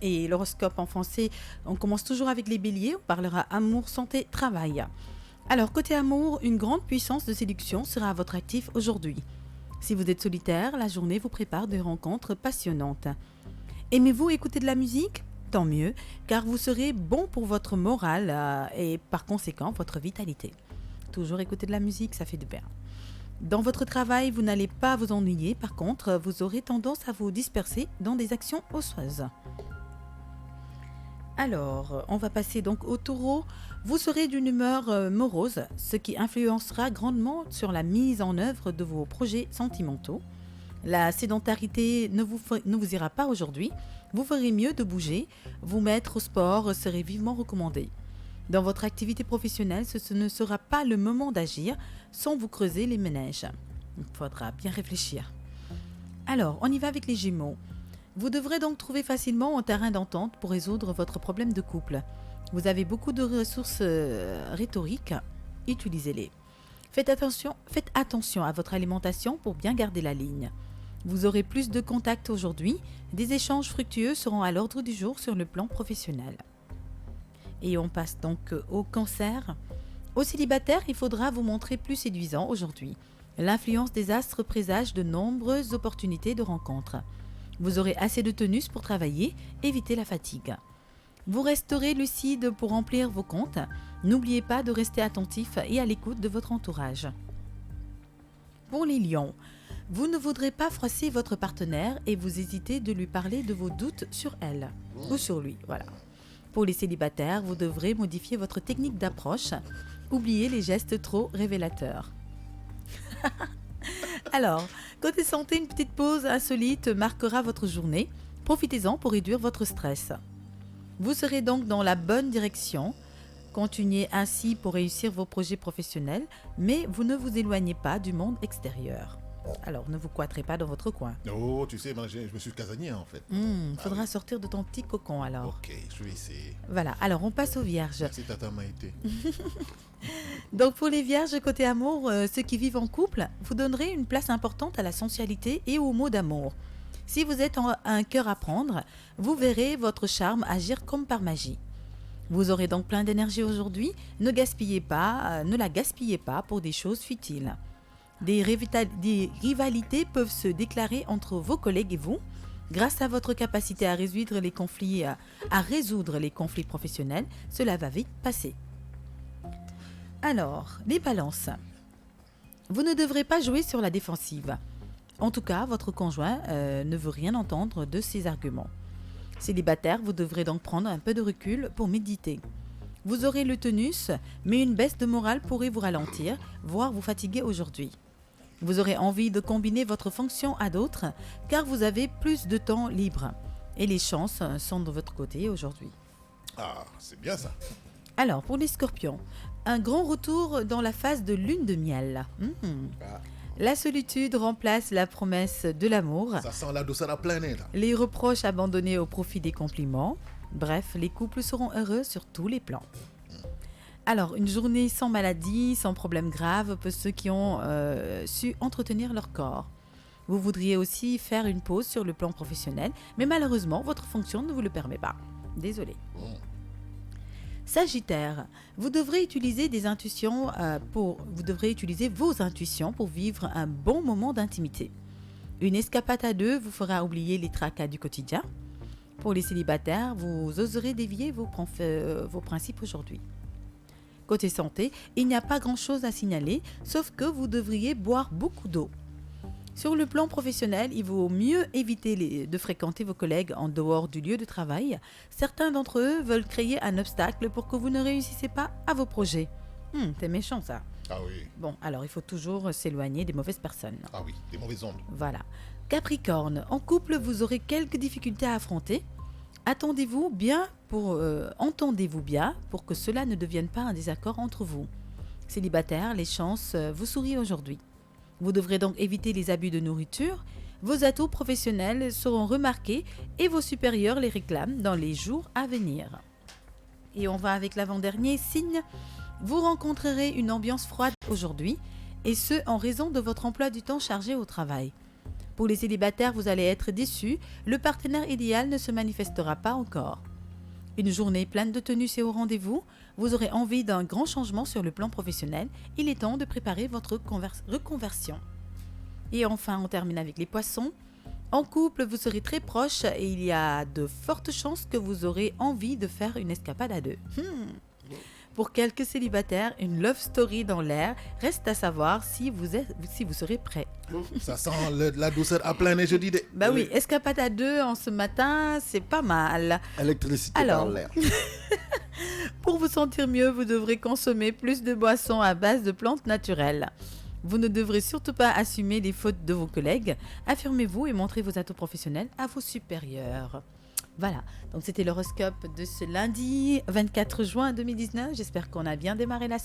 Et l'horoscope en français, on commence toujours avec les béliers, on parlera amour, santé, travail. Alors, côté amour, une grande puissance de séduction sera à votre actif aujourd'hui. Si vous êtes solitaire, la journée vous prépare des rencontres passionnantes. Aimez-vous écouter de la musique ? Tant mieux, car vous serez bon pour votre morale et par conséquent votre vitalité. Toujours écouter de la musique, ça fait du bien. Dans votre travail, vous n'allez pas vous ennuyer, par contre, vous aurez tendance à vous disperser dans des actions osseuses. Alors, on va passer donc au taureau. Vous serez d'une humeur morose, ce qui influencera grandement sur la mise en œuvre de vos projets sentimentaux. La sédentarité ne vous ira pas aujourd'hui. Vous ferez mieux de bouger. Vous mettre au sport serait vivement recommandé. Dans votre activité professionnelle, ce ne sera pas le moment d'agir sans vous creuser les méninges. Il faudra bien réfléchir. Alors, on y va avec les Gémeaux. Vous devrez donc trouver facilement un terrain d'entente pour résoudre votre problème de couple. Vous avez beaucoup de ressources rhétoriques, utilisez-les. Faites attention à votre alimentation pour bien garder la ligne. Vous aurez plus de contacts aujourd'hui, des échanges fructueux seront à l'ordre du jour sur le plan professionnel. Et on passe donc au cancer. Aux célibataires, il faudra vous montrer plus séduisant aujourd'hui. L'influence des astres présage de nombreuses opportunités de rencontres. Vous aurez assez de tonus pour travailler, évitez la fatigue. Vous resterez lucide pour remplir vos comptes. N'oubliez pas de rester attentif et à l'écoute de votre entourage. Pour les lions, vous ne voudrez pas froisser votre partenaire et vous hésitez de lui parler de vos doutes sur elle ou sur lui. Voilà. Pour les célibataires, vous devrez modifier votre technique d'approche. Oubliez les gestes trop révélateurs. Alors, côté santé, une petite pause insolite marquera votre journée. Profitez-en pour réduire votre stress. Vous serez donc dans la bonne direction. Continuez ainsi pour réussir vos projets professionnels, mais vous ne vous éloignez pas du monde extérieur. Alors, ne vous cloîtrez pas dans votre coin. Oh, tu sais, moi, je me suis casanier en fait. Faudra sortir de ton petit cocon alors. Ok, je vais essayer. Voilà, alors on passe aux vierges. Merci Tata Maïté. Donc pour les vierges côté amour, ceux qui vivent en couple, vous donnerez une place importante à la sensualité et aux mots d'amour. Si vous êtes un cœur à prendre, vous verrez votre charme agir comme par magie. Vous aurez donc plein d'énergie aujourd'hui, ne la gaspillez pas pour des choses futiles. Des rivalités peuvent se déclarer entre vos collègues et vous. Grâce à votre capacité à résoudre les conflits professionnels, cela va vite passer. Alors, les balances. Vous ne devrez pas jouer sur la défensive. En tout cas, votre conjoint ne veut rien entendre de ces arguments. Célibataire, vous devrez donc prendre un peu de recul pour méditer. Vous aurez le tonus, mais une baisse de morale pourrait vous ralentir, voire vous fatiguer aujourd'hui. Vous aurez envie de combiner votre fonction à d'autres, car vous avez plus de temps libre. Et les chances sont de votre côté aujourd'hui. Ah, c'est bien ça. Alors, pour les scorpions, un grand retour dans la phase de lune de miel. La solitude remplace la promesse de l'amour. Ça sent la douceur à plein nez là. Les reproches abandonnés au profit des compliments. Bref, les couples seront heureux sur tous les plans. Alors, une journée sans maladie, sans problème grave pour ceux qui ont su entretenir leur corps. Vous voudriez aussi faire une pause sur le plan professionnel, mais malheureusement, votre fonction ne vous le permet pas. Désolé. Sagittaire, vous devrez utiliser vos intuitions pour vivre un bon moment d'intimité. Une escapade à deux vous fera oublier les tracas du quotidien. Pour les célibataires, vous oserez dévier vos principes aujourd'hui. Côté santé, il n'y a pas grand-chose à signaler, sauf que vous devriez boire beaucoup d'eau. Sur le plan professionnel, il vaut mieux éviter de fréquenter vos collègues en dehors du lieu de travail. Certains d'entre eux veulent créer un obstacle pour que vous ne réussissiez pas à vos projets. C'est méchant ça. Ah oui. Bon, alors il faut toujours s'éloigner des mauvaises personnes. Ah oui, des mauvaises ondes. Voilà. Capricorne, en couple, vous aurez quelques difficultés à affronter. Entendez-vous bien pour que cela ne devienne pas un désaccord entre vous. Célibataire, les chances vous sourient aujourd'hui. Vous devrez donc éviter les abus de nourriture. Vos atouts professionnels seront remarqués et vos supérieurs les réclament dans les jours à venir. Et on va avec l'avant-dernier signe. Vous rencontrerez une ambiance froide aujourd'hui, et ce en raison de votre emploi du temps chargé au travail. Pour les célibataires, vous allez être déçus. Le partenaire idéal ne se manifestera pas encore. Une journée pleine de tenus et au rendez-vous. Vous aurez envie d'un grand changement sur le plan professionnel. Il est temps de préparer votre reconversion. Et enfin, on termine avec les poissons. En couple, vous serez très proches et il y a de fortes chances que vous aurez envie de faire une escapade à deux. Pour quelques célibataires, une love story dans l'air. Reste à savoir si vous serez prêts. Ça sent la douceur à plein nez, je dis. Bah oui, escapade à deux en ce matin, c'est pas mal. Électricité dans l'air. Pour vous sentir mieux, vous devrez consommer plus de boissons à base de plantes naturelles. Vous ne devrez surtout pas assumer les fautes de vos collègues. Affirmez-vous et montrez vos atouts professionnels à vos supérieurs. Voilà, donc c'était l'horoscope de ce lundi 24 juin 2019. J'espère qu'on a bien démarré la semaine.